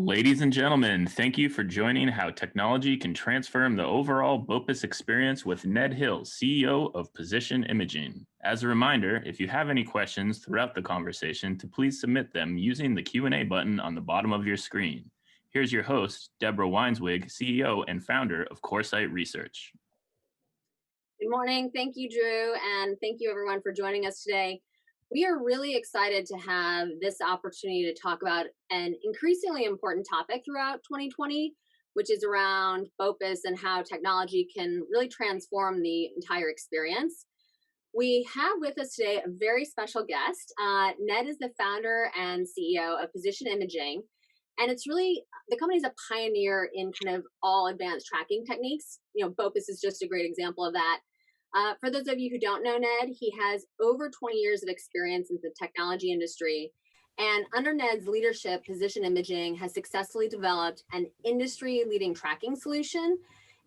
Ladies and gentlemen, thank you for joining How Technology Can Transform the Overall BOPIS Experience with Ned Hill, CEO of Position Imaging. As a reminder, if you have any questions throughout the conversation, to please submit them using the Q&A button on the bottom of your screen. Here's your host, Deborah Weinswig, CEO and founder of Coresight Research. Good morning. Thank you, Drew, and thank you everyone for joining us today. We are really excited to have this opportunity to talk about an increasingly important topic throughout 2020, which is around BOPIS and how technology can really transform the entire experience. We have with us today a very special guest. Ned is the founder and CEO of Position Imaging, and it's really, the company's a pioneer in kind of all advanced tracking techniques. BOPIS is just a great example of that. For those of you who don't know Ned, he has over 20 years of experience in the technology industry. And under Ned's leadership, Position Imaging has successfully developed an industry-leading tracking solution.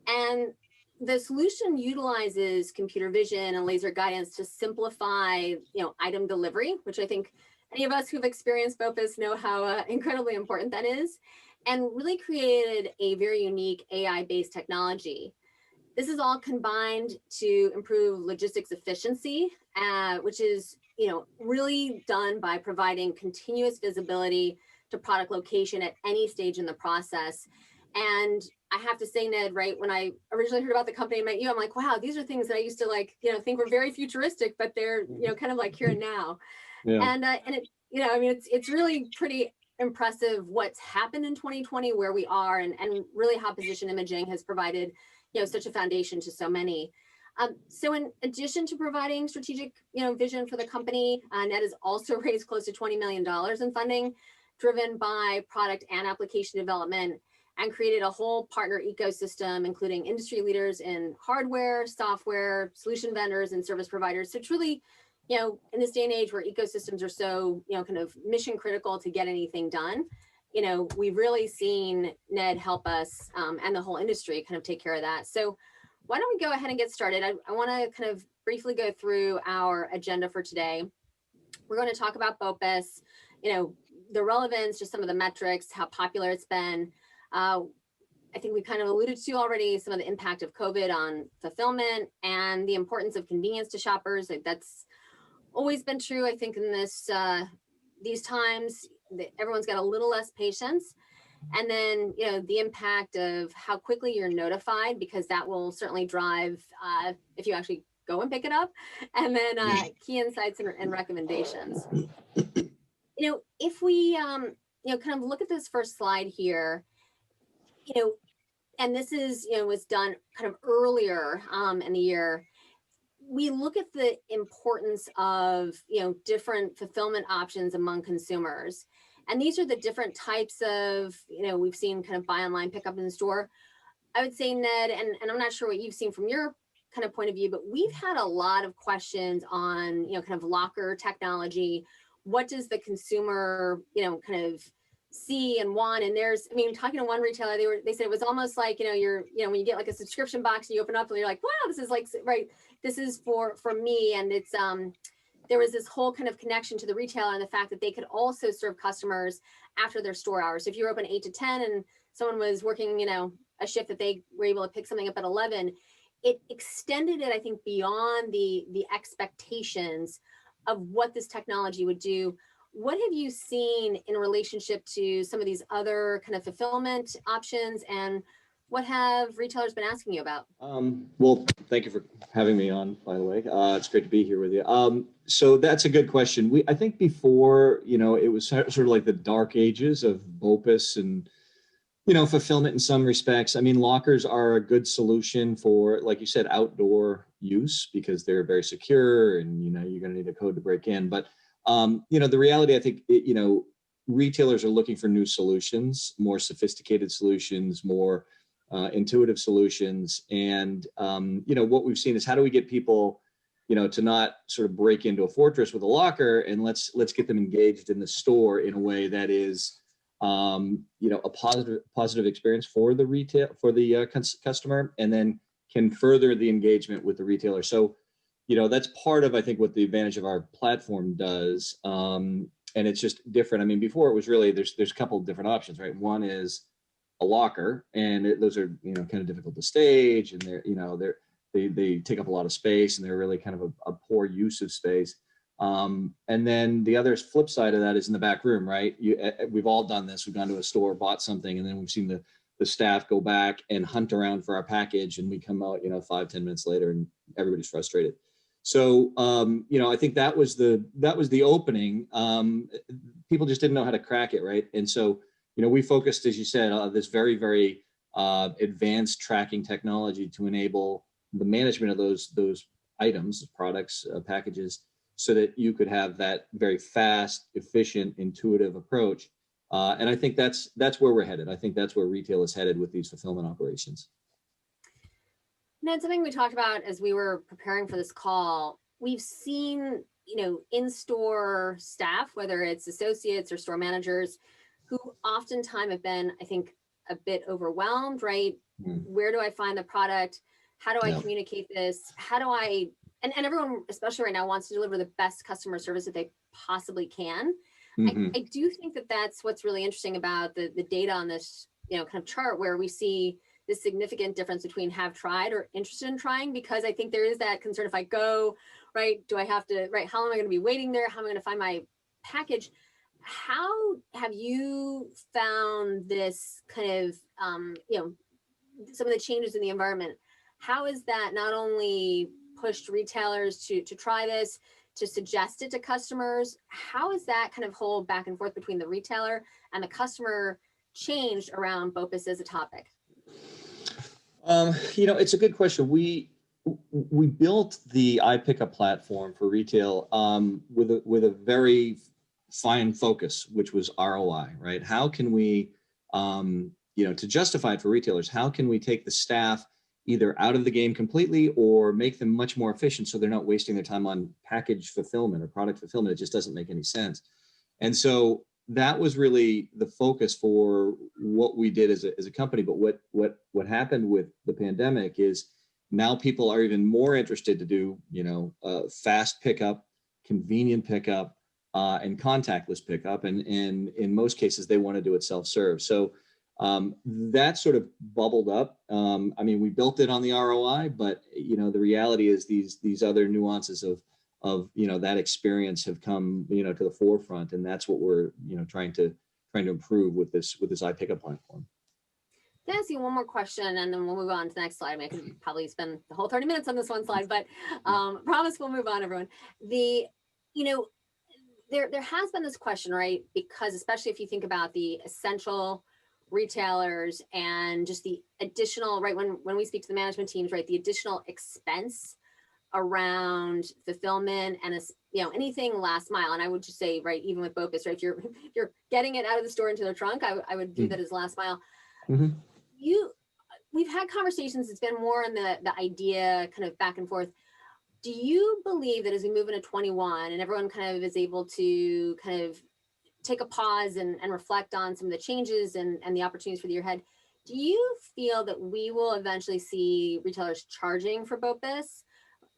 And the solution utilizes computer vision and laser guidance to simplify, item delivery, which I think any of us who've experienced BOPIS know how incredibly important that is, and really created a very unique AI-based technology. This is all combined to improve logistics efficiency, which is, really done by providing continuous visibility to product location at any stage in the process. And I have to say, Ned, right, when I originally heard about the company and met you, I'm like, wow, these are things that I used to think were very futuristic, but they're, kind of like here and now. Yeah. And it, it's really pretty impressive what's happened in 2020, where we are, and really how Position Imaging has provided such a foundation to so many. So in addition to providing strategic, vision for the company, Ned has also raised close to $20 million in funding, driven by product and application development, and created a whole partner ecosystem, including industry leaders in hardware, software, solution vendors, and service providers. So truly, in this day and age where ecosystems are so, kind of mission critical to get anything done, we've really seen Ned help us and the whole industry kind of take care of that. So why don't we go ahead and get started? I want to kind of briefly go through our agenda for today. We're going to talk about BOPIS, the relevance, just some of the metrics, how popular it's been. I think we kind of alluded to already some of the impact of COVID on fulfillment and the importance of convenience to shoppers. That's always been true, I think, in these times. Everyone's got a little less patience. And then, the impact of how quickly you're notified, because that will certainly drive if you actually go and pick it up. And then key insights and recommendations. If we, kind of look at this first slide here, and this is, was done kind of earlier in the year. We look at the importance of, different fulfillment options among consumers. And these are the different types of, we've seen kind of buy online, pick up in store. I would say, Ned, and I'm not sure what you've seen from your kind of point of view, but we've had a lot of questions on, kind of locker technology. What does the consumer, kind of see and want? And there's, talking to one retailer, they said it was almost like, when you get like a subscription box and you open up and you're like, wow, this is like, right, this is for me. And it's, there was this whole kind of connection to the retailer and the fact that they could also serve customers after their store hours. So if you're open 8 to 10 and someone was working, a shift that they were able to pick something up at 11, it extended it, I think, beyond the expectations of what this technology would do. What have you seen in relationship to some of these other kind of fulfillment options, and what have retailers been asking you about? Well, thank you for having me on, by the way. It's great to be here with you. So that's a good question. I think before, it was sort of like the dark ages of BOPIS and, fulfillment in some respects. Lockers are a good solution for, like you said, outdoor use, because they're very secure and, you're going to need a code to break in. But, the reality, I think, retailers are looking for new solutions, more sophisticated solutions, more intuitive solutions. And, what we've seen is, how do we get people, to not sort of break into a fortress with a locker, and let's get them engaged in the store in a way that is, a positive experience for the customer, and then can further the engagement with the retailer. So, that's part of, I think, what the advantage of our platform does. And it's just different. I mean, before it was really, there's a couple of different options, right? One is a locker, and those are, kind of difficult to stage, and they take up a lot of space, and they're really kind of a poor use of space. And then the other flip side of that is in the back room, right? We've all done this. We've gone to a store, bought something, and then we've seen the staff go back and hunt around for our package, and we come out, 5-10 minutes later, and everybody's frustrated. So, I think that was the opening. People just didn't know how to crack it, right? And so, we focused, as you said, this very, very advanced tracking technology to enable the management of those items, products, packages, so that you could have that very fast, efficient, intuitive approach. And I think that's where we're headed. I think that's where retail is headed with these fulfillment operations. Ned, something we talked about as we were preparing for this call, we've seen, in-store staff, whether it's associates or store managers, who oftentimes have been, I think, a bit overwhelmed, right? Where do I find the product? How do I communicate this? How do I, and everyone, especially right now, wants to deliver the best customer service that they possibly can. I do think that that's what's really interesting about the data on this, kind of chart, where we see this significant difference between have tried or interested in trying, because I think there is that concern. If I go, right, do I have to, right, how long am I going to be waiting there? How am I going to find my package? How have you found this kind of, some of the changes in the environment? How is that not only pushed retailers to try this, to suggest it to customers? How is that kind of whole back and forth between the retailer and the customer changed around BOPIS as a topic? It's a good question. We built the iPickup platform for retail with a very fine focus, which was ROI, right? How can we, to justify it for retailers, how can we take the staff either out of the game completely or make them much more efficient so they're not wasting their time on package fulfillment or product fulfillment? It just doesn't make any sense. And so that was really the focus for what we did as a company. But what happened with the pandemic is now people are even more interested to do, fast pickup, convenient pickup, and contactless pickup. And in most cases, they want to do it self-serve. So that sort of bubbled up. We built it on the ROI, but the reality is these other nuances of that experience have come to the forefront, and that's what we're trying to improve with this iPickup platform. Can I ask you one more question, and then we'll move on to the next slide? I mean, I could probably spend the whole 30 minutes on this one slide, but promise we'll move on, everyone. There has been this question, right? Because especially if you think about the essential retailers and just the additional, right, when we speak to the management teams, right, the additional expense around fulfillment and anything last mile. And I would just say, right, even with BOPIS, right, if you're getting it out of the store into the trunk, I would view that as last mile. We've had conversations, it's been more on the idea kind of back and forth. Do you believe that as we move into 21 and everyone kind of is able to kind of take a pause and reflect on some of the changes and the opportunities for the year ahead, do you feel that we will eventually see retailers charging for BOPIS?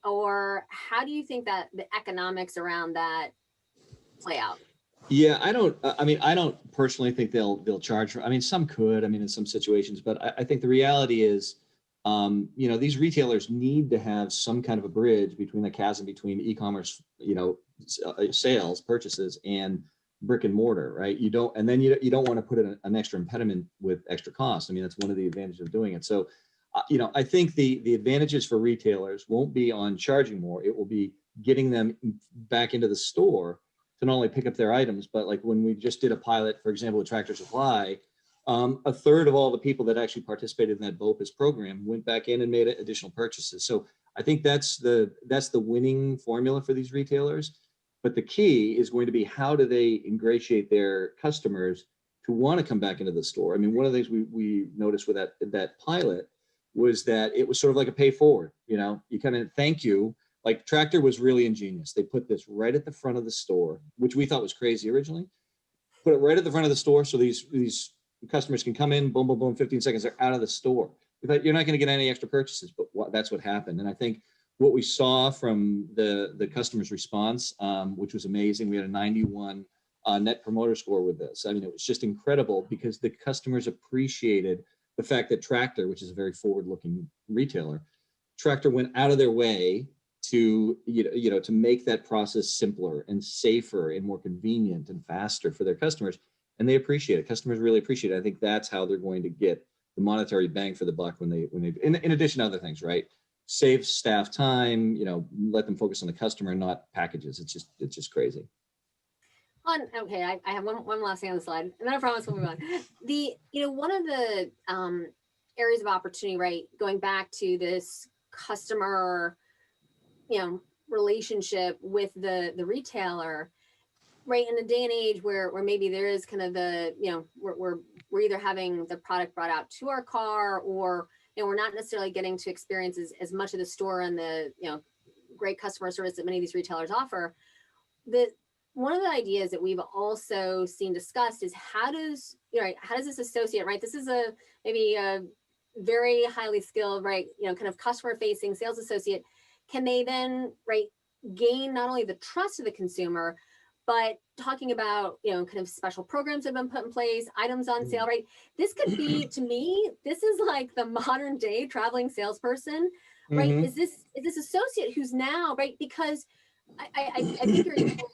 Or how do you think that the economics around that play out? Yeah, I don't personally think they'll charge. Some could, in some situations, but I think the reality is, these retailers need to have some kind of a bridge between the chasm between e-commerce, sales, purchases, and brick and mortar, right? You don't want to put an extra impediment with extra cost. That's one of the advantages of doing it. So, I think the advantages for retailers won't be on charging more. It will be getting them back into the store to not only pick up their items, but like when we just did a pilot, for example, with Tractor Supply, a third of all the people that actually participated in that BOPIS program went back in and made additional purchases. So I think that's the winning formula for these retailers. But the key is going to be, how do they ingratiate their customers to want to come back into the store? One of the things we noticed with that pilot was that it was sort of like a pay forward. You kind of thank you. Like Tractor was really ingenious. They put this right at the front of the store, which we thought was crazy originally. Put it right at the front of the store so these customers can come in, boom, boom, boom, 15 seconds, they're out of the store. We thought, you're not going to get any extra purchases, but that's what happened. And I think what we saw from the customer's response, which was amazing, we had a 91 Net Promoter Score with this. I mean, it was just incredible because the customers appreciated the fact that Tractor, which is a very forward-looking retailer, Tractor went out of their way to to make that process simpler and safer and more convenient and faster for their customers, and they appreciate it. Customers really appreciate it. I think that's how they're going to get the monetary bang for the buck when they in addition to other things, right? Save staff time, let them focus on the customer, not packages. It's just crazy. Okay, I have one last thing on the slide, and then I promise we'll move on. One of the areas of opportunity, right, going back to this customer, relationship with the retailer, right, in a day and age where maybe there is kind of the, we're either having the product brought out to our car, or we're not necessarily getting to experience as much of the store and the great customer service that many of these retailers offer. One of the ideas that we've also seen discussed is how does this associate, right? This is maybe a very highly skilled, right, kind of customer facing sales associate. Can they then, right, gain not only the trust of the consumer, but talking about, kind of special programs that have been put in place, items on sale, right? This could be, to me, this is like the modern day traveling salesperson, right? Mm-hmm. Is this associate who's now, right? Because I think you're a great one.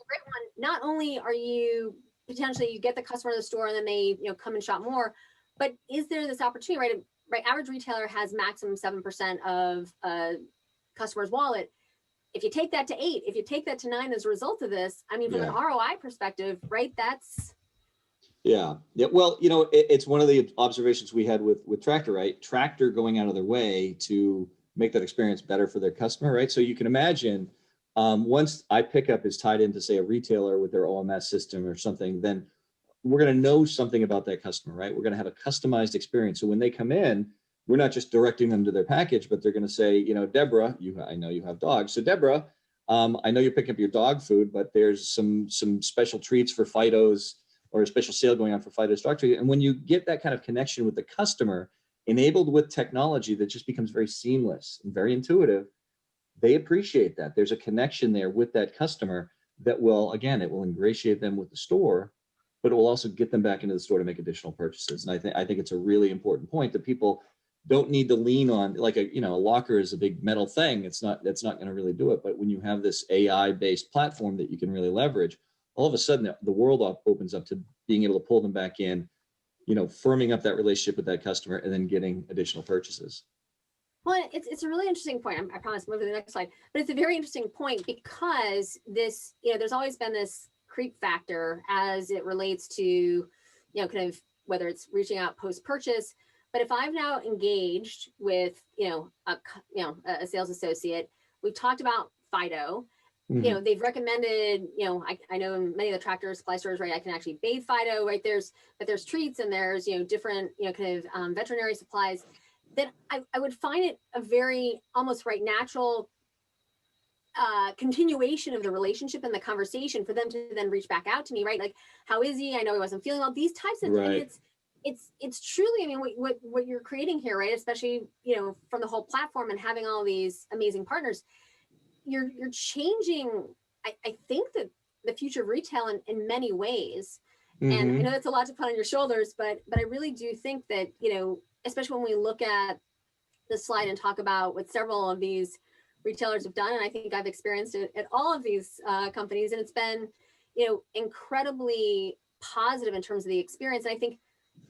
Not only are you potentially, you get the customer to the store and then they, come and shop more, but is there this opportunity, right? Average retailer has maximum 7% of customer's wallet. If you take that to 8, if you take that to 9 as a result of this, I mean, from an ROI perspective, right? That's. Yeah. Well, it's one of the observations we had with Tractor, right? Tractor going out of their way to make that experience better for their customer, right? So you can imagine, once iPickup is tied into, say, a retailer with their OMS system or something, then we're going to know something about that customer, right? We're going to have a customized experience. So when they come in, we're not just directing them to their package, but they're going to say, Deborah, I know you have dogs. So Deborah, I know you're picking up your dog food, but there's some special treats for Fido's, or a special sale going on for Fido's dog treat. And when you get that kind of connection with the customer, enabled with technology that just becomes very seamless and very intuitive, they appreciate that. There's a connection there with that customer that will, again, it will ingratiate them with the store, but it will also get them back into the store to make additional purchases. And I think it's a really important point that people don't need to lean on, like a locker is a big metal thing. That's not going to really do it. But when you have this AI-based platform that you can really leverage, all of a sudden the world opens up to being able to pull them back in, firming up that relationship with that customer and then getting additional purchases. Well, it's a really interesting point. I promise move to the next slide, but it's a very interesting point because this, there's always been this creep factor as it relates to, kind of whether it's reaching out post-purchase. But if I've now engaged with, a sales associate, we've talked about Fido. Mm-hmm. They've recommended, I know in many of the Tractor supply stores, right, I can actually bathe Fido, right? There's treats and there's, different, kind of veterinary supplies. Then I would find it a very almost natural continuation of the relationship and the conversation for them to then reach back out to me, right? Like, how is he? I know he wasn't feeling well. These types of, right. And it's truly, I mean, what you're creating here, right? Especially, from the whole platform and having all these amazing partners, you're changing, I think, that the future of retail in many ways. Mm-hmm. And I know that's a lot to put on your shoulders, but I really do think that, especially when we look at the slide and talk about what several of these retailers have done, and I think I've experienced it at all of these companies, and it's been, incredibly positive in terms of the experience. And I think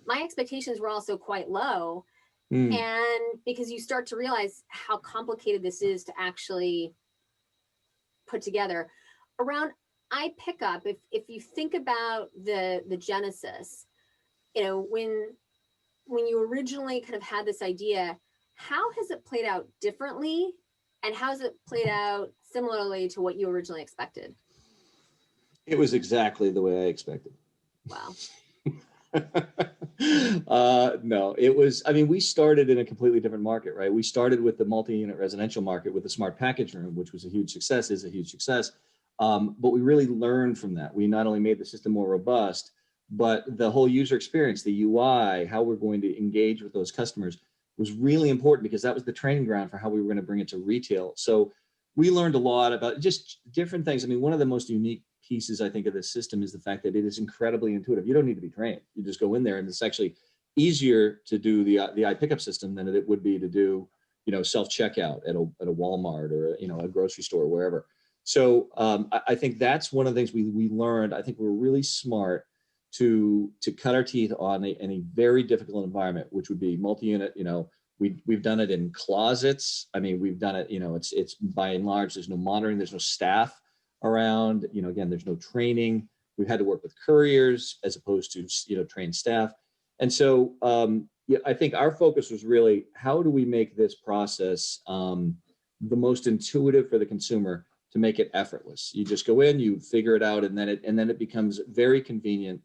my expectations were also quite low, and because you start to realize how complicated this is to actually put together. Around iPickup, if you think about the genesis, when you originally kind of had this idea, how has it played out differently, and how has it played out similarly to what you originally expected? It was exactly the way I expected. Wow. No, it was, I mean, we started in a completely different market, right? We started with the multi-unit residential market with the smart package room, which was a huge success, is a huge success. But we really learned from that. We not only made the system more robust, but the whole user experience, the UI, how we're going to engage with those customers was really important, because that was the training ground for how we were going to bring it to retail. So we learned a lot about just different things. I mean, one of the most unique pieces, I think, of this system is the fact that it is incredibly intuitive. You don't need to be trained. You just go in there, and it's actually easier to do the iPickup system than it would be to do, self-checkout at a Walmart or, a grocery store, wherever. So I think that's one of the things we learned. I think we're really smart to cut our teeth on a very difficult environment, which would be multi-unit. We've done it in closets. I mean, we've done it, it's by and large, there's no monitoring, there's no staff around, again, there's no training. We've had to work with couriers as opposed to, trained staff. And so I think our focus was really, how do we make this process the most intuitive for the consumer to make it effortless? You just go in, you figure it out, and then it becomes very convenient,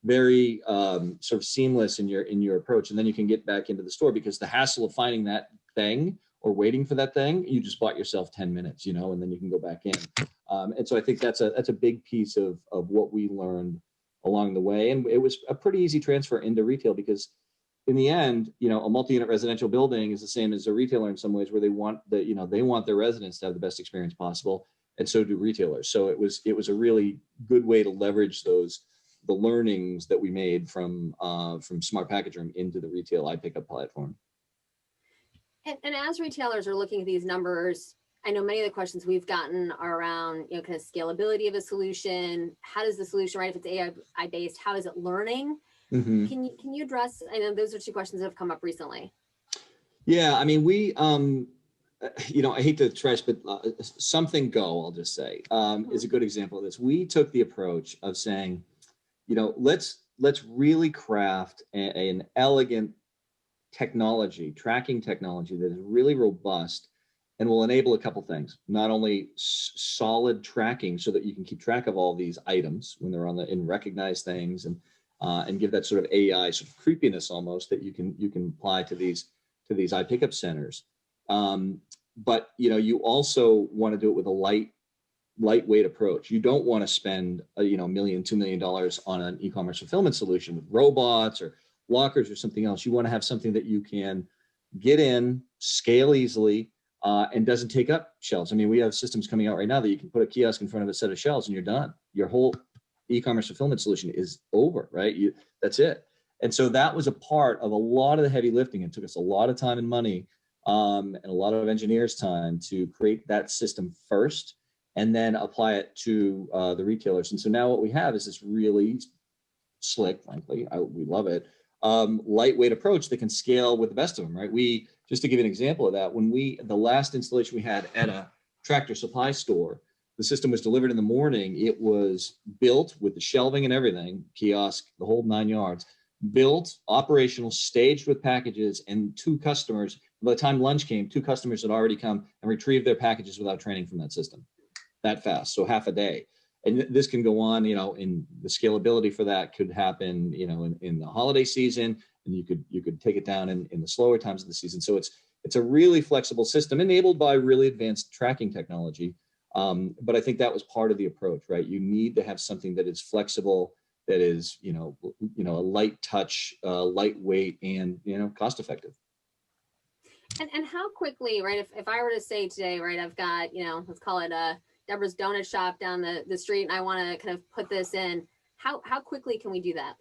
very sort of seamless in your approach. And then you can get back into the store, because the hassle of finding that thing or waiting for that thing, you just bought yourself 10 minutes, and then you can go back in. And so I think that's a big piece of what we learned along the way. And it was a pretty easy transfer into retail, because in the end, a multi-unit residential building is the same as a retailer in some ways, where they want they want their residents to have the best experience possible, and so do retailers. So it was a really good way to leverage the learnings that we made from Smart Package Room into the retail iPickup platform. And as retailers are looking at these numbers, I know many of the questions we've gotten are around, kind of scalability of a solution. How does the solution, right? If it's AI based, how is it learning? Mm-hmm. Can you address? I know those are two questions that have come up recently. Yeah, I mean, we, I hate to trash, but Something Go, I'll just say, is a good example of this. We took the approach of saying, let's really craft an elegant tracking technology that is really robust and will enable a couple things. Not only solid tracking, so that you can keep track of all these items when they're and recognize things, and give that sort of AI sort of creepiness almost that you can apply to these iPickup centers. But you also want to do it with a lightweight approach. You don't want to spend $1 million, $2 million on an e-commerce fulfillment solution with robots or lockers or something else. You want to have something that you can get in, scale easily, and doesn't take up shelves. I mean, we have systems coming out right now that you can put a kiosk in front of a set of shelves and you're done. Your whole e-commerce fulfillment solution is over, right? That's it. And so that was a part of a lot of the heavy lifting. It took us a lot of time and money, and a lot of engineers' time to create that system first, and then apply it to the retailers. And so now what we have is this really slick, frankly, we love it, lightweight approach that can scale with the best of them, right? Just to give you an example of that, the last installation we had at a Tractor Supply store, the system was delivered in the morning. It was built with the shelving and everything, kiosk, the whole 9 yards, built, operational, staged with packages, and 2 customers. By the time lunch came, 2 customers had already come and retrieved their packages without training from that system. That fast, so half a day. And this can go on, in the scalability for that could happen, in the holiday season, and you could take it down in the slower times of the season. So it's a really flexible system enabled by really advanced tracking technology. But I think that was part of the approach, right? You need to have something that is flexible, that is, a light touch, lightweight, and, cost effective. And how quickly, right? If I were to say today, right, I've got, let's call it Deborah's Donut Shop down the street, and I want to kind of put this in, how quickly can we do that?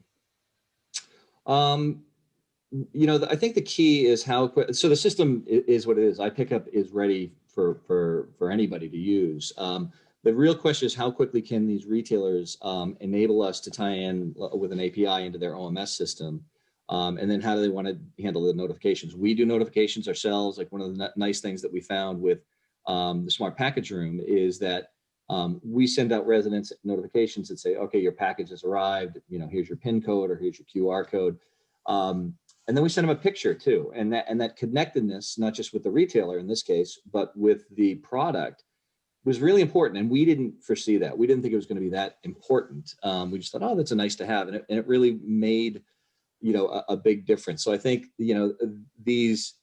I think the key is how quick. So the system is what it is. iPickup is ready for anybody to use. The real question is, how quickly can these retailers enable us to tie in with an API into their OMS system? And then how do they want to handle the notifications? We do notifications ourselves. Like, one of the nice things that we found with the Smart Package Room is that we send out residents notifications that say, okay, your package has arrived, here's your PIN code or here's your QR code. And then we send them a picture too. And that connectedness, not just with the retailer in this case, but with the product, was really important. And we didn't foresee that. We didn't think it was going to be that important. We just thought, oh, that's a nice to have. And it really made, a big difference. So I think, these,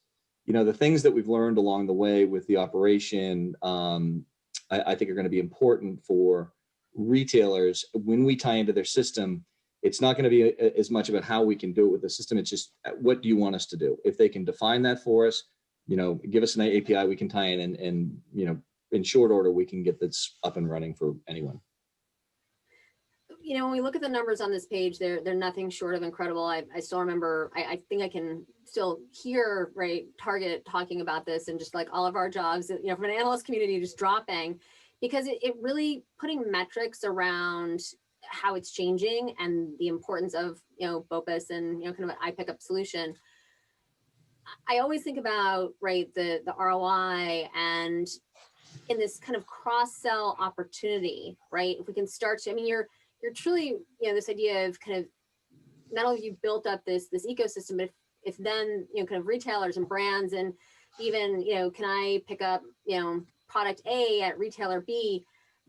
the things that we've learned along the way with the operation, I think are going to be important for retailers. When we tie into their system, it's not going to be as much about how we can do it with the system. It's just, what do you want us to do? If they can define that for us, give us an API we can tie in, and in short order, we can get this up and running for anyone. when we look at the numbers on this page, they're nothing short of incredible. I still remember, I think I can still hear, right, Target talking about this, and just like all of our jobs, from an analyst community just dropping, because it really putting metrics around how it's changing and the importance of, BOPIS and, kind of an iPickup solution. I always think about, right, the ROI, and in this kind of cross-sell opportunity, right? If we can start to, you're truly, this idea of kind of, not only have you built up this ecosystem, but if then, kind of retailers and brands, and even, can I pick up, product A at retailer B?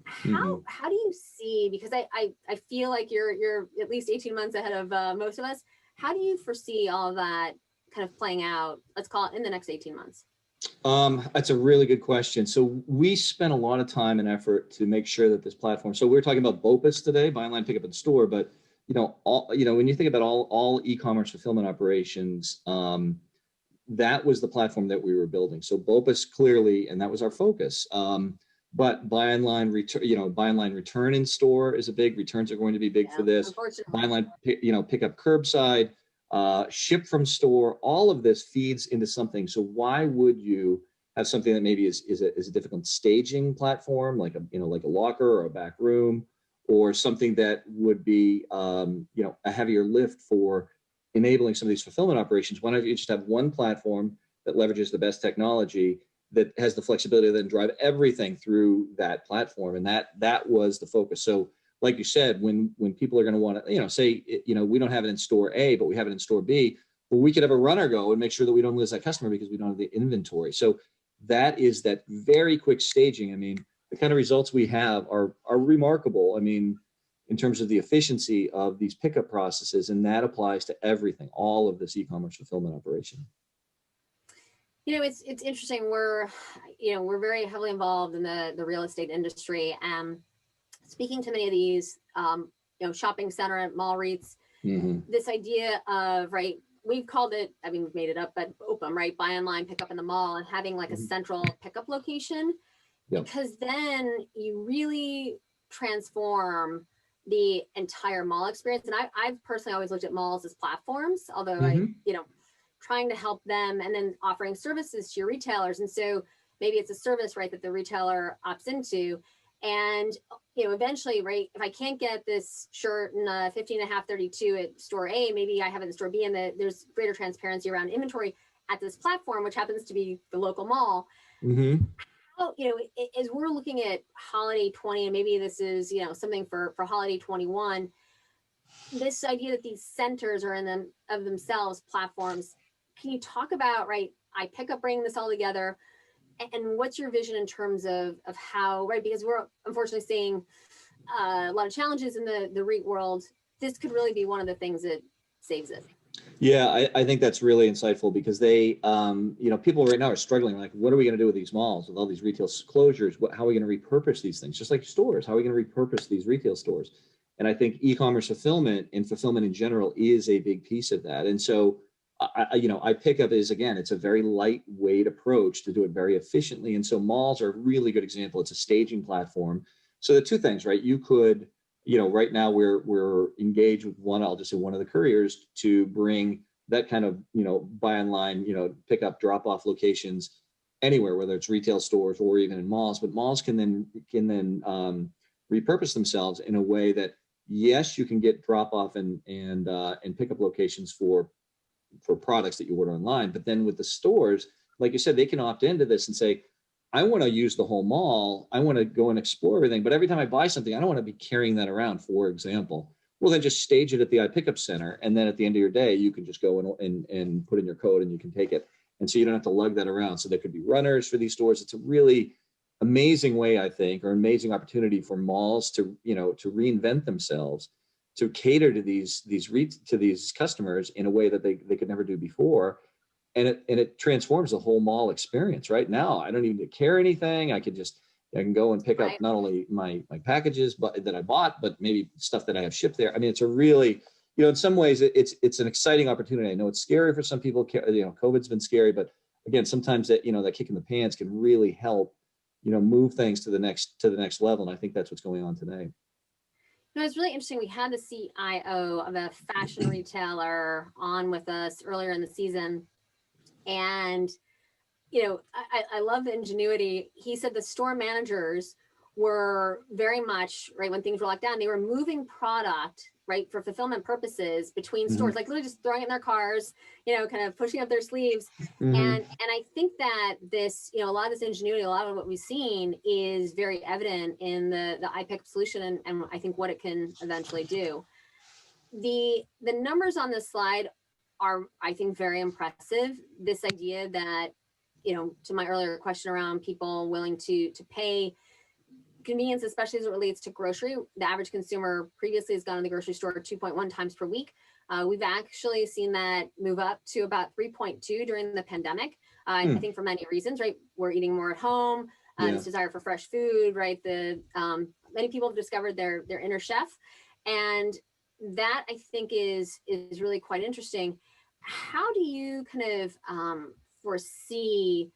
How do you see, because I feel like you're at least 18 months ahead of most of us. How do you foresee all of that kind of playing out, let's call it, in the next 18 months? That's a really good question. So we spent a lot of time and effort to make sure that this platform, so we're talking about BOPIS today, buy online, pick up in store, but when you think about all e-commerce fulfillment operations, that was the platform that we were building. So BOPIS clearly, and that was our focus. But buy online return in store is returns are going to be big for this. Buy online, pick up curbside, ship from store, all of this feeds into something. So why would you have something that maybe is a difficult staging platform, like a locker or a back room, or something that would be a heavier lift for enabling some of these fulfillment operations? Why don't you just have one platform that leverages the best technology, that has the flexibility to then drive everything through that platform? And that was the focus. So like you said, when people are going to want to, say, we don't have it in store A, but we have it in store B, well, we could have a runner go and make sure that we don't lose that customer because we don't have the inventory. So that is that very quick staging. The kind of results we have are remarkable. In terms of the efficiency of these pickup processes, and that applies to everything, all of this e-commerce fulfillment operation. It's interesting. We're very heavily involved in the real estate industry, and speaking to many of these, shopping center and mall REITs, this idea of, right, we've called it, we've made it up, but BOPIS, right, buy online, pick up in the mall, and having like a central pickup location, because then you really transform the entire mall experience. And I've personally always looked at malls as platforms, although trying to help them and then offering services to your retailers. And so maybe it's a service, right, that the retailer opts into. And, eventually, right, if I can't get this shirt in 15.5, 32 at store A, maybe I have it in store B, and there's greater transparency around inventory at this platform, which happens to be the local mall. How, as we're looking at holiday 20, and maybe this is, something for holiday 21, this idea that these centers are in them of themselves platforms. Can you talk about, right, iPickup bringing this all together? And what's your vision in terms of how, right, because we're unfortunately seeing a lot of challenges in the REIT world. This could really be one of the things that saves it. Yeah, I think that's really insightful, because they, people right now are struggling. Like, what are we going to do with these malls, with all these retail closures? How are we going to repurpose these things? Just like stores, how are we going to repurpose these retail stores? And I think e-commerce fulfillment and fulfillment in general is a big piece of that. And so, iPickup is, again, it's a very lightweight approach to do it very efficiently. And so malls are a really good example. It's a staging platform. So the two things, right? You could, right now we're engaged with I'll just say one of the couriers to bring that kind of, buy online, pick up, drop off locations anywhere, whether it's retail stores or even in malls. But malls can then repurpose themselves in a way that, yes, you can get drop off and pickup locations for products that you order online. But then with the stores, like you said, they can opt into this and say, I want to use the whole mall. I want to go and explore everything. But every time I buy something, I don't want to be carrying that around, for example. Well, then just stage it at the iPickup center. And then at the end of your day, you can just go and put in your code and you can take it. And so you don't have to lug that around. So there could be runners for these stores. It's a really amazing way, I think, or amazing opportunity for malls to reinvent themselves, to cater to these customers in a way that they could never do before. And it transforms the whole mall experience. Right now, I don't even need to carry anything. I can go and pick up not only my packages that I bought, but maybe stuff that I have shipped there. It's a really, in some ways, it's an exciting opportunity. I know it's scary for some people. COVID's been scary, but again, sometimes that kick in the pants can really help, move things to the next level. And I think that's what's going on today. No, it's really interesting. We had the CIO of a fashion retailer on with us earlier in the season. And, I love the ingenuity. He said the store managers were very much, right, when things were locked down, they were moving product, right, for fulfillment purposes between stores, like literally just throwing it in their cars, kind of pushing up their sleeves. Mm-hmm. And I think that this, a lot of this ingenuity, a lot of what we've seen is very evident in the iPick solution and I think what it can eventually do. The numbers on this slide are, I think, very impressive. This idea that, to my earlier question around people willing to pay convenience, especially as it relates to grocery. The average consumer previously has gone to the grocery store 2.1 times per week. We've actually seen that move up to about 3.2 during the pandemic. I think for many reasons, right? We're eating more at home. This desire for fresh food, right? Many people have discovered their inner chef, and that I think is really quite interesting. How do you kind of foresee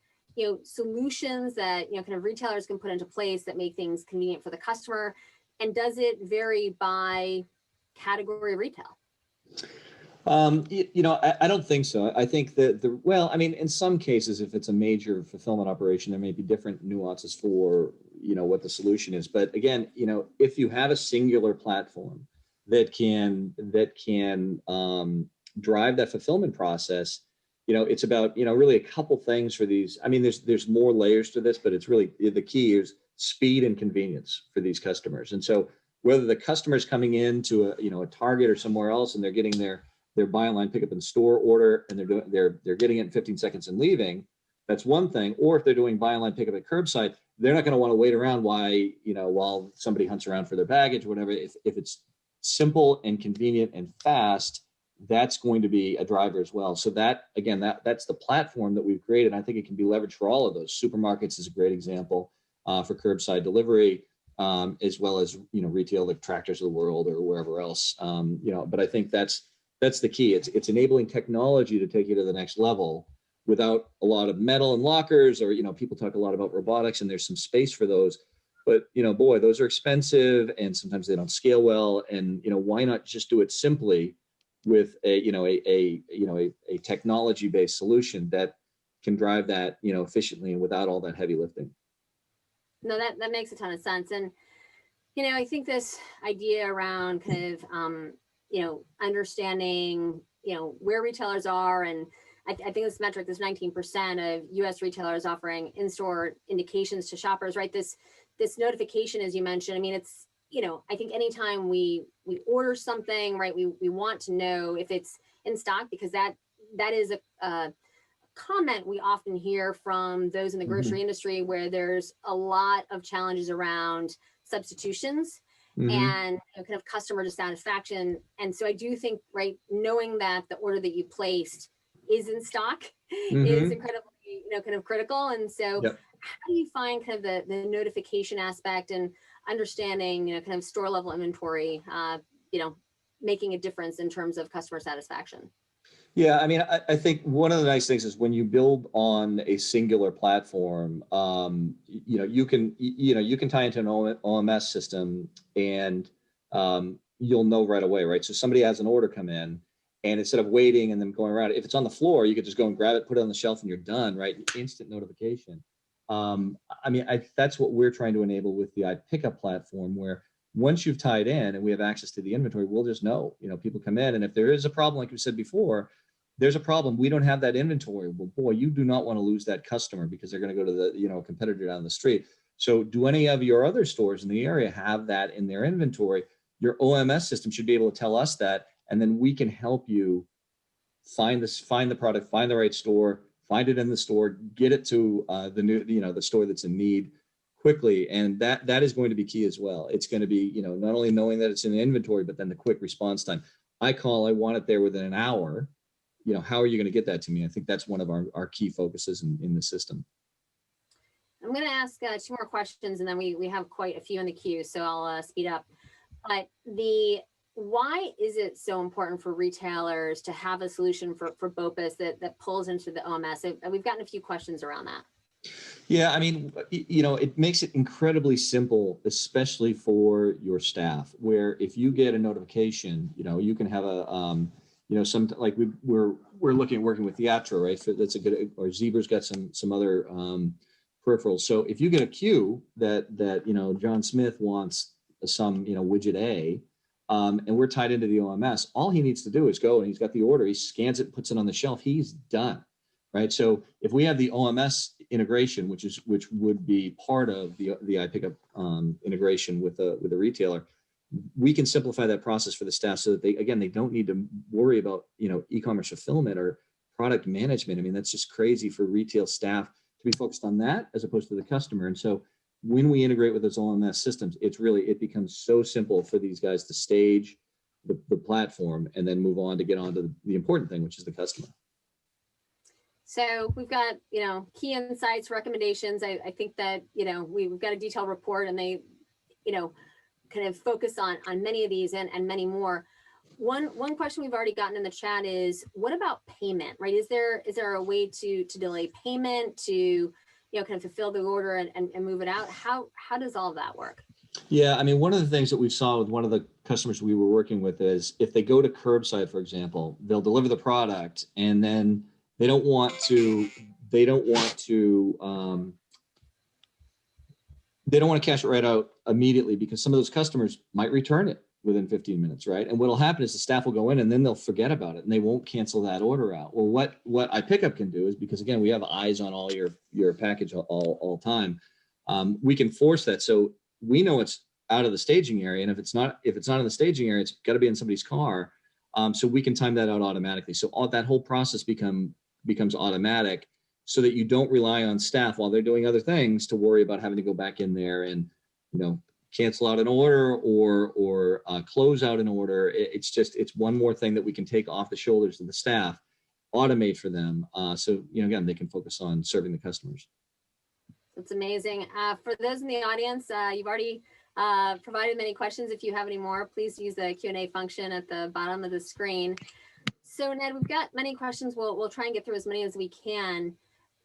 solutions that kind of retailers can put into place that make things convenient for the customer, and does it vary by category of retail? I don't think so. I think that in some cases, if it's a major fulfillment operation, there may be different nuances for, what the solution is. But again, if you have a singular platform that can drive that fulfillment process, it's about, really a couple things for these. I mean, there's more layers to this, but it's really the key is speed and convenience for these customers. And so whether the customer's coming into a Target or somewhere else and they're getting their buy online, pick up in store order, and they're getting it in 15 seconds and leaving, that's one thing. Or if they're doing buy online, pick up at curbside, they're not going to want to wait around while somebody hunts around for their baggage or whatever. If it's simple and convenient and fast, that's going to be a driver as well. So that's the platform that we've created. I think it can be leveraged for all of those. Supermarkets is a great example for curbside delivery, as well as retail like Tractors of the world or wherever else. But I think that's the key. It's enabling technology to take you to the next level without a lot of metal and lockers, or people talk a lot about robotics, and there's some space for those. But boy, those are expensive, and sometimes they don't scale well. And why not just do it simply with a technology-based solution that can drive that efficiently and without all that heavy lifting. No, that makes a ton of sense. And I think this idea around kind of understanding where retailers are, and I think this metric, this 19% of U.S. retailers offering in-store indications to shoppers, right? This notification, as you mentioned, I mean, it's I think anytime we order something, right, we want to know if it's in stock, because that is a comment we often hear from those in the grocery industry, where there's a lot of challenges around substitutions and kind of customer dissatisfaction. And so I do think, right, knowing that the order that you placed is in stock is incredibly, kind of critical. And so how do you find kind of the notification aspect and understanding, kind of store level inventory, making a difference in terms of customer satisfaction? Yeah, I mean, I think one of the nice things is when you build on a singular platform, you can tie into an OMS system, and you'll know right away, right? So somebody has an order come in, and instead of waiting and then going around, if it's on the floor, you could just go and grab it, put it on the shelf, and you're done, right? Instant notification. That's what we're trying to enable with the iPickup platform, where once you've tied in and we have access to the inventory, we'll just know, people come in, and if there is a problem, like we said before, there's a problem, we don't have that inventory. Well, boy, you do not want to lose that customer because they're going to go to the, competitor down the street. So do any of your other stores in the area have that in their inventory? Your OMS system should be able to tell us that, and then we can help you find the product, find the right store, find it in the store, get it to the store that's in need quickly. And that is going to be key as well. It's going to be, not only knowing that it's in the inventory, but then the quick response time. I want it there within an hour. How are you going to get that to me? I think that's one of our key focuses in the system. I'm going to ask 2 more questions, and then we have quite a few in the queue, so I'll speed up. But why is it so important for retailers to have a solution for BOPIS that pulls into the OMS? We've gotten a few questions around that. Yeah, I mean, it makes it incredibly simple, especially for your staff, where if you get a notification, you can have some like we're looking at working with Theatro, right? So that's a good, or Zebra's got some other peripherals. So if you get a cue that John Smith wants some widget A, and we're tied into the OMS, all he needs to do is go and he's got the order, he scans it, puts it on the shelf, he's done. Right. So if we have the OMS integration, which would be part of the iPickup integration with the retailer, we can simplify that process for the staff so that they don't need to worry about e-commerce fulfillment or product management. I mean, that's just crazy for retail staff to be focused on that as opposed to the customer. And so when we integrate with those OMS systems, it becomes so simple for these guys to stage the platform and then move on to get on to the important thing, which is the customer. So we've got, key insights, recommendations. I think that, we've got a detailed report and they, kind of focus on many of these and many more. One question we've already gotten in the chat is, what about payment, right? Is there a way to delay payment, to, kind of fulfill the order and move it out? How does all of that work? Yeah, I mean, one of the things that we saw with one of the customers we were working with is if they go to curbside, for example, they'll deliver the product and then they don't want to cash it right out immediately because some of those customers might return it within 15 minutes, right? And what'll happen is the staff will go in and then they'll forget about it and they won't cancel that order out. Well, what iPickup can do is, because again, we have eyes on all your package all time, we can force that. So we know it's out of the staging area, and if it's not in the staging area, it's got to be in somebody's car. So we can time that out automatically. So that whole process becomes automatic, so that you don't rely on staff while they're doing other things to worry about having to go back in there and cancel out an order or close out an order. It's one more thing that we can take off the shoulders of the staff, automate for them, so again, they can focus on serving the customers. That's amazing. For those in the audience, you've already provided many questions. If you have any more, please use the Q&A function at the bottom of the screen. So Ned, we've got many questions. We'll try and get through as many as we can.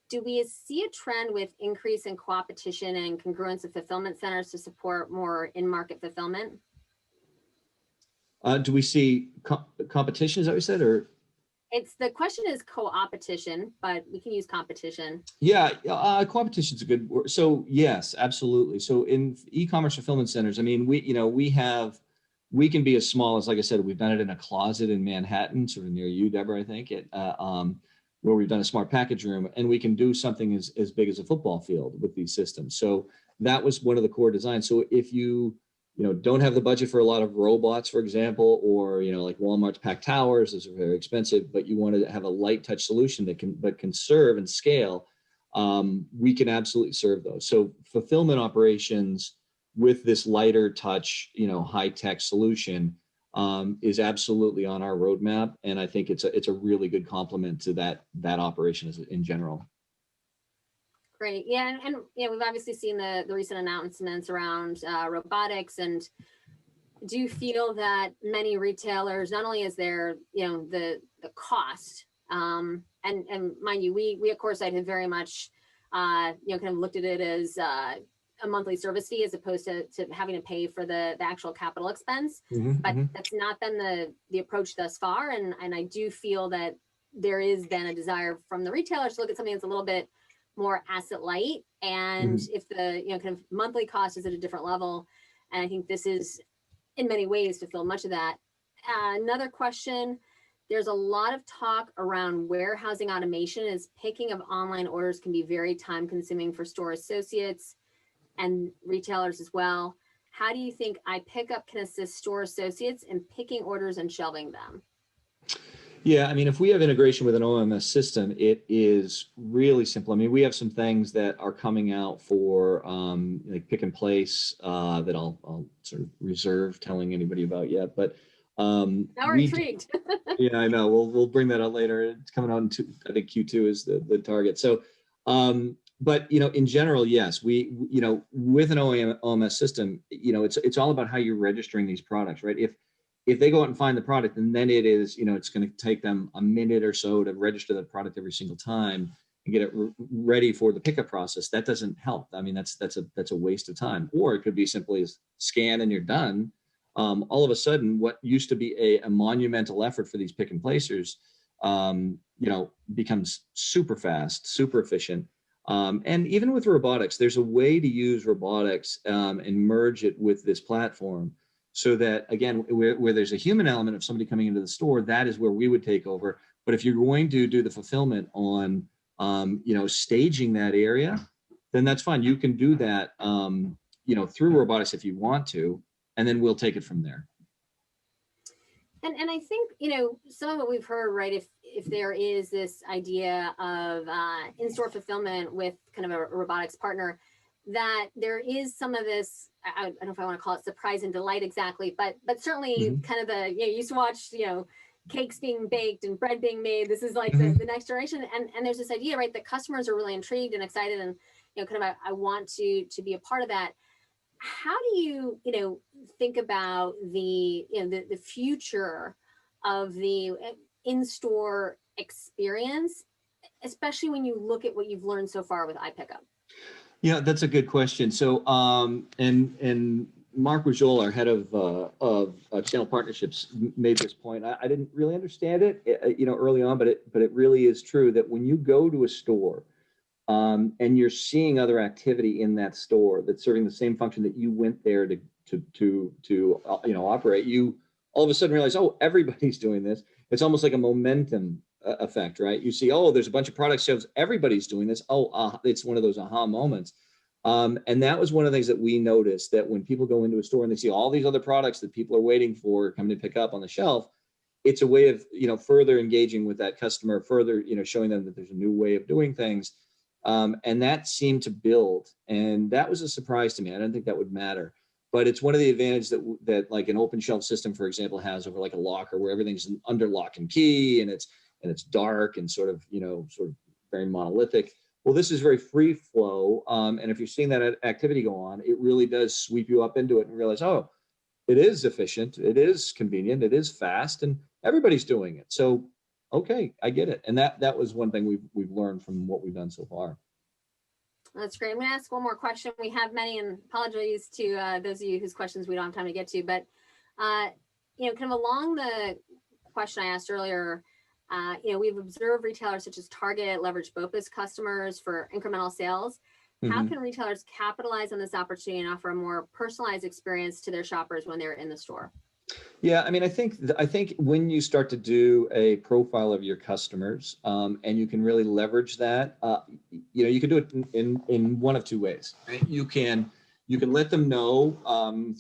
Do we see a trend with increase in co-opetition and congruence of fulfillment centers to support more in-market fulfillment? Do we see competition, is that what you said, or? The question is co-opetition, but we can use competition. Yeah, competition is a good word. So yes, absolutely. So in e-commerce fulfillment centers, I mean, we can be as small as, like I said, we've done it in a closet in Manhattan, sort of near you, Deborah, I think, where we've done a smart package room, and we can do something as big as a football field with these systems. So that was one of the core designs. So if you don't have the budget for a lot of robots, for example, or like Walmart's packed towers, those are very expensive, but you want to have a light touch solution that can serve and scale, we can absolutely serve those. So fulfillment operations with this lighter touch, high-tech solution is absolutely on our roadmap, and I think it's a really good complement to that operation in general. Great, yeah, and we've obviously seen the recent announcements around robotics, and do feel that many retailers, not only is there the cost, and mind you, we at Coresight have very much kind of looked at it as a monthly service fee as opposed to having to pay for the actual capital expense. But that's not been the approach thus far. And I do feel that there is then a desire from the retailers to look at something that's a little bit more asset light. And if the kind of monthly cost is at a different level, and I think this is in many ways to fill much of that. Another question, there's a lot of talk around warehousing automation, as picking of online orders can be very time consuming for store associates and retailers as well. How do you think iPickup can assist store associates in picking orders and shelving them? Yeah, I mean, if we have integration with an OMS system, it is really simple. I mean, we have some things that are coming out for like pick and place that I'll sort of reserve telling anybody about yet. But now we're intrigued. Yeah, I know. We'll bring that out later. It's coming out in I think Q2 is the target. So, but in general, yes, we with an OMS system, it's all about how you're registering these products, right? If they go out and find the product, and then it is, it's going to take them a minute or so to register the product every single time, and get it ready for the pickup process, that doesn't help. I mean, that's a waste of time. Or it could be simply as scan and you're done. All of a sudden, what used to be a monumental effort for these pick and placers, becomes super fast, super efficient. And even with robotics, there's a way to use robotics and merge it with this platform so that, again, where there's a human element of somebody coming into the store, that is where we would take over. But if you're going to do the fulfillment on, staging that area, then that's fine. You can do that, through robotics if you want to, and then we'll take it from there. And I think, some of what we've heard, right, if there is this idea of in-store fulfillment with kind of a robotics partner, that there is some of this, I don't know if I want to call it surprise and delight exactly, but certainly kind of the, you used to watch, cakes being baked and bread being made. This is like the next generation. And there's this idea, right, that customers are really intrigued and excited and, kind of, I want to be a part of that. How do you, think about the future of the in-store experience, especially when you look at what you've learned so far with iPickup? Yeah, that's a good question. So, and Mark Rujol, our head of channel partnerships, made this point. I didn't really understand it, early on, but it really is true that when you go to a store, and you're seeing other activity in that store that's serving the same function that you went there to operate, you all of a sudden realize, oh, everybody's doing this. It's almost like a momentum effect, right? You see, oh, there's a bunch of product sales, everybody's doing this. Oh, it's one of those aha moments. And that was one of the things that we noticed, that when people go into a store and they see all these other products that people are waiting for coming to pick up on the shelf, it's a way of, further engaging with that customer, further, showing them that there's a new way of doing things. And that seemed to build, and that was a surprise to me. I didn't think that would matter, but it's one of the advantages that like an open shelf system, for example, has over like a locker where everything's under lock and key, and it's dark and sort of very monolithic. Well, this is very free flow, and if you're seeing that activity go on, it really does sweep you up into it and realize, oh, it is efficient, it is convenient, it is fast, and everybody's doing it. So okay, I get it. And that was one thing we've learned from what we've done so far. That's great. I'm going to ask one more question. We have many, and apologies to those of you whose questions we don't have time to get to, but kind of along the question I asked earlier, we've observed retailers such as Target leverage BOPIS customers for incremental sales. How can retailers capitalize on this opportunity and offer a more personalized experience to their shoppers when they're in the store? Yeah, I mean, I think when you start to do a profile of your customers, and you can really leverage that, you can do it in one of two ways. Right? You can let them know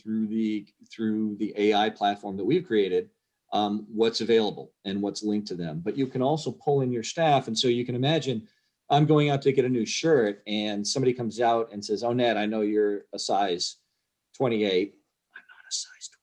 through the AI platform that we've created what's available and what's linked to them. But you can also pull in your staff, and so you can imagine I'm going out to get a new shirt, and somebody comes out and says, "Oh, Ned, I know you're a size 28." I'm not a size 28.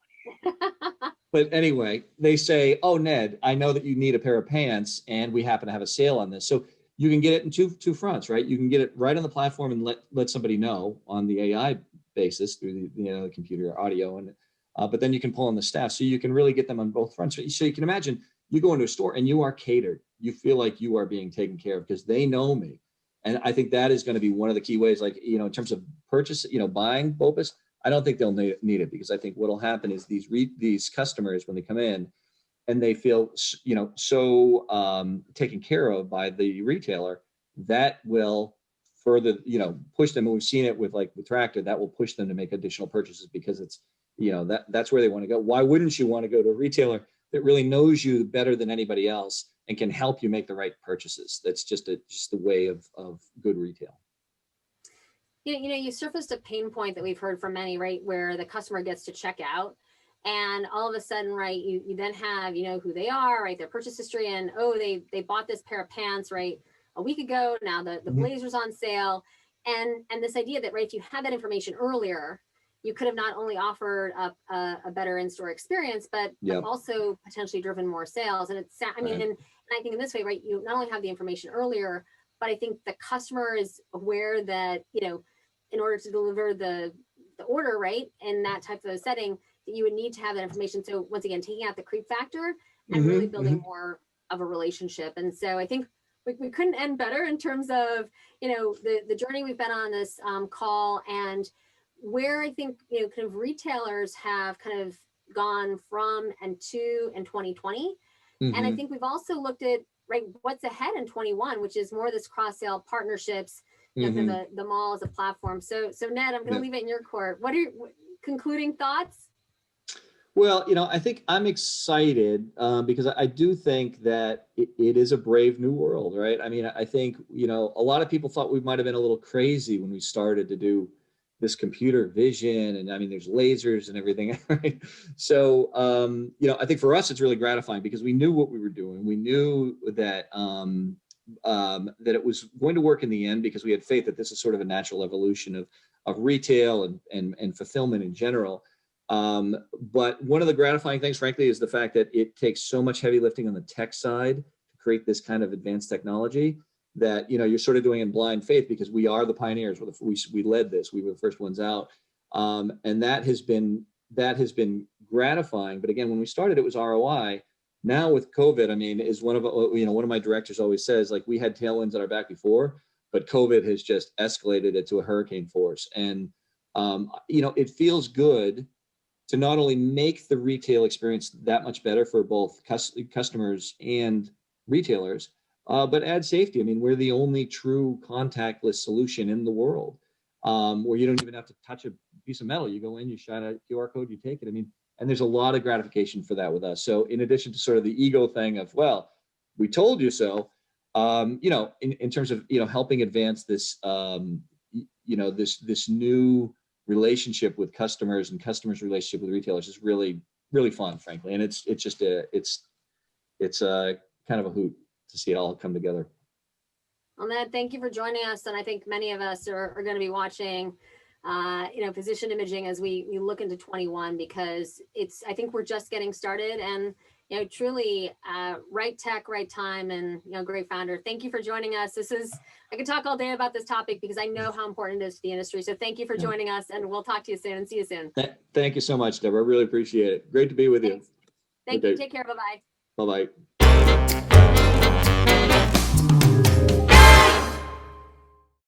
But anyway, they say, "Oh, Ned, I know that you need a pair of pants, and we happen to have a sale on this." So you can get it in two fronts, right? You can get it right on the platform and let somebody know on the AI basis through the computer audio, and but then you can pull on the staff, so you can really get them on both fronts. So you can imagine you go into a store and you are catered. You feel like you are being taken care of because they know me, and I think that is going to be one of the key ways. Like in terms of purchase, buying BOPIS. I don't think they'll need it, because I think what'll happen is these customers, when they come in and they feel so taken care of by the retailer, that will further push them. And we've seen it with Tractor, that will push them to make additional purchases, because it's that's where they want to go. Why wouldn't you want to go to a retailer that really knows you better than anybody else and can help you make the right purchases? That's just the way of good retail. You surfaced a pain point that we've heard from many, right, where the customer gets to check out, and all of a sudden, right, you then have, who they are, right, their purchase history, and they bought this pair of pants, right, a week ago. Now the blazer's on sale, and this idea that, right, if you had that information earlier, you could have not only offered a better in-store experience, but also potentially driven more sales. And it's, I mean, and I think in this way, right, you not only have the information earlier, but I think the customer is aware that, in order to deliver the order, right, in that type of a setting, that you would need to have that information. So once again, taking out the creep factor and really building more of a relationship. And so I think we couldn't end better in terms of, the journey we've been on this call, and where I think, kind of retailers have kind of gone from and to in 2020. And I think we've also looked at, right, what's ahead in 21, which is more this cross-sale partnerships, kind of the mall as a platform. So Ned, I'm going to leave it in your court. What are your concluding thoughts? Well, I think I'm excited because I do think that it is a brave new world, right? I mean, I think, a lot of people thought we might have been a little crazy when we started to do this computer vision, and I mean, there's lasers and everything, right? So, I think for us, it's really gratifying because we knew what we were doing. We knew that that it was going to work in the end because we had faith that this is sort of a natural evolution of retail and fulfillment in general. But one of the gratifying things, frankly, is the fact that it takes so much heavy lifting on the tech side to create this kind of advanced technology that, you're sort of doing in blind faith because we are the pioneers. We led this. We were the first ones out. And that has been gratifying. But again, when we started, it was ROI. Now with COVID, I mean, is one of my directors always says, like, we had tailwinds at our back before, but COVID has just escalated it to a hurricane force. And, it feels good to not only make the retail experience that much better for both customers and retailers, but add safety. I mean, we're the only true contactless solution in the world, where you don't even have to touch a piece of metal. You go in, you shine a QR code, you take it. I mean, and there's a lot of gratification for that with us. So in addition to sort of the ego thing of, well, we told you so, in terms of, helping advance this, this new relationship with customers and customers' relationship with retailers is really, really fun, frankly. And it's just it's a kind of a hoot to see it all come together. Well, Ned, thank you for joining us. And I think many of us are going to be watching, physician imaging as we look into 21, because I think we're just getting started, and, truly right tech, right time, and, great founder. Thank you for joining us. I could talk all day about this topic because I know how important it is to the industry. So thank you for joining us, and we'll talk to you soon and see you soon. Thank you so much, Deborah. I really appreciate it. Great to be with you. Thank you. Take care. Bye-bye. Bye-bye.